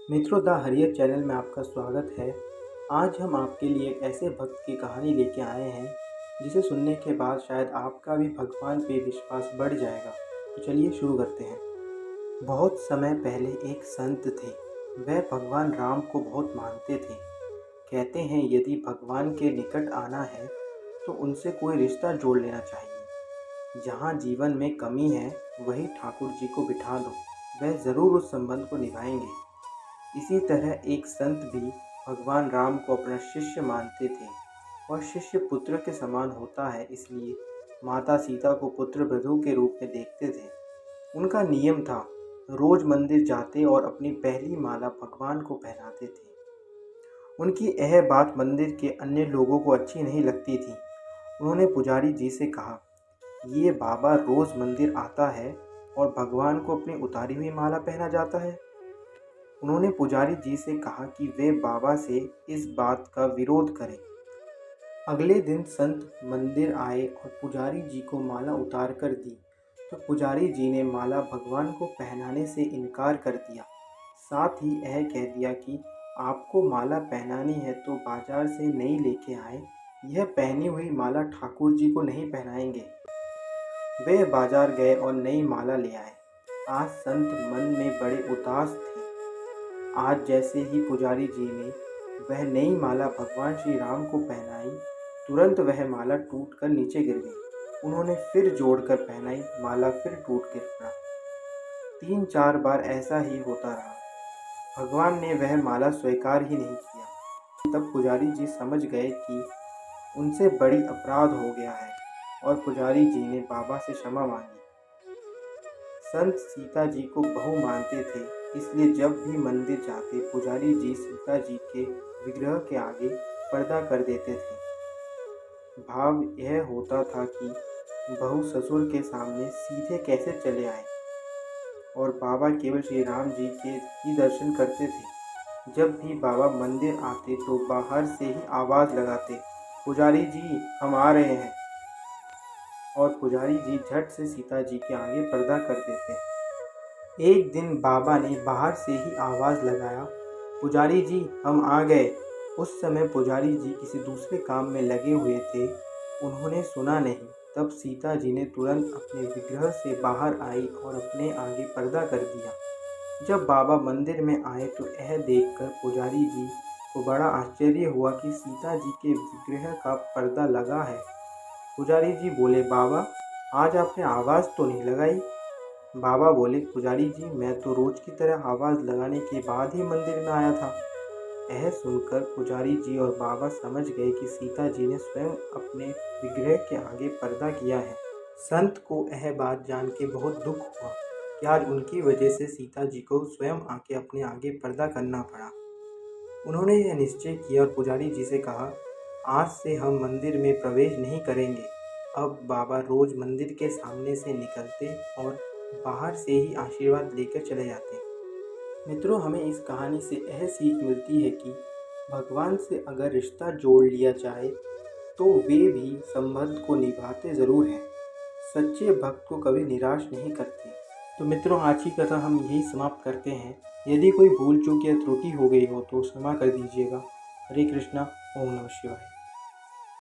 मित्रों द हरियर चैनल में आपका स्वागत है। आज हम आपके लिए एक ऐसे भक्त की कहानी लेके आए हैं जिसे सुनने के बाद शायद आपका भी भगवान पे विश्वास बढ़ जाएगा। तो चलिए शुरू करते हैं। बहुत समय पहले एक संत थे। वह भगवान राम को बहुत मानते थे। कहते हैं यदि भगवान के निकट आना है तो उनसे कोई रिश्ता जोड़ लेना चाहिए। जहाँ जीवन में कमी है वही ठाकुर जी को बिठा दो, वह ज़रूर उस संबंध को निभाएंगे। इसी तरह एक संत भी भगवान राम को अपना शिष्य मानते थे और शिष्य पुत्र के समान होता है, इसलिए माता सीता को पुत्र वधू के रूप में देखते थे। उनका नियम था, रोज मंदिर जाते और अपनी पहली माला भगवान को पहनाते थे। उनकी यह बात मंदिर के अन्य लोगों को अच्छी नहीं लगती थी। उन्होंने पुजारी जी से कहा, ये बाबा रोज मंदिर आता है और भगवान को अपनी उतारी हुई माला पहना जाता है। उन्होंने पुजारी जी से कहा कि वे बाबा से इस बात का विरोध करें। अगले दिन संत मंदिर आए और पुजारी जी को माला उतार कर दी, तो पुजारी जी ने माला भगवान को पहनाने से इनकार कर दिया। साथ ही यह कह दिया कि आपको माला पहनानी है तो बाजार से नई लेके आए, यह पहनी हुई माला ठाकुर जी को नहीं पहनाएंगे। वे बाजार गए और नई माला ले आए। आज संत मन में बड़े उदास थे। आज जैसे ही पुजारी जी ने वह नई माला भगवान श्री राम को पहनाई, तुरंत वह माला टूटकर नीचे गिर गई। उन्होंने फिर जोड़कर पहनाई, माला फिर टूट गिर पड़ा। 3-4 बार ऐसा ही होता रहा। भगवान ने वह माला स्वीकार ही नहीं किया। तब पुजारी जी समझ गए कि उनसे बड़ी अपराध हो गया है और पुजारी जी ने बाबा से क्षमा मांगी। संत सीता जी को बहू मानते थे, इसलिए जब भी मंदिर जाते पुजारी जी सीता जी के विग्रह के आगे पर्दा कर देते थे। भाव यह होता था कि बहू ससुर के सामने सीधे कैसे चले आए और बाबा केवल श्री राम जी के ही दर्शन करते थे। जब भी बाबा मंदिर आते तो बाहर से ही आवाज़ लगाते, पुजारी जी हम आ रहे हैं, और पुजारी जी झट से सीता जी के आगे पर्दा कर देते। एक दिन बाबा ने बाहर से ही आवाज़ लगाया, पुजारी जी हम आ गए। उस समय पुजारी जी किसी दूसरे काम में लगे हुए थे, उन्होंने सुना नहीं। तब सीता जी ने तुरंत अपने विग्रह से बाहर आई और अपने आगे पर्दा कर दिया। जब बाबा मंदिर में आए तो यह देखकर पुजारी जी को बड़ा आश्चर्य हुआ कि सीता जी के विग्रह का पर्दा लगा है। पुजारी जी बोले, बाबा आज आपने आवाज़ तो नहीं लगाई। बाबा बोले, पुजारी जी मैं तो रोज़ की तरह आवाज़ लगाने के बाद ही मंदिर में आया था। यह सुनकर पुजारी जी और बाबा समझ गए कि सीता जी ने स्वयं अपने विग्रह के आगे पर्दा किया है। संत को यह बात जान के बहुत दुख हुआ कि आज उनकी वजह से सीता जी को स्वयं आके अपने आगे पर्दा करना पड़ा। उन्होंने यह निश्चय किया और पुजारी जी से कहा, आज से हम मंदिर में प्रवेश नहीं करेंगे। अब बाबा रोज मंदिर के सामने से निकलते और बाहर से ही आशीर्वाद लेकर चले जाते। मित्रों, हमें इस कहानी से यह सीख मिलती है कि भगवान से अगर रिश्ता जोड़ लिया जाए तो वे भी संबंध को निभाते ज़रूर हैं। सच्चे भक्त को कभी निराश नहीं करते। तो मित्रों, आज की कथा हम यही समाप्त करते हैं। यदि कोई भूल चूक या त्रुटि हो गई हो तो क्षमा कर दीजिएगा। हरे कृष्णा, ओम नमः शिवाय।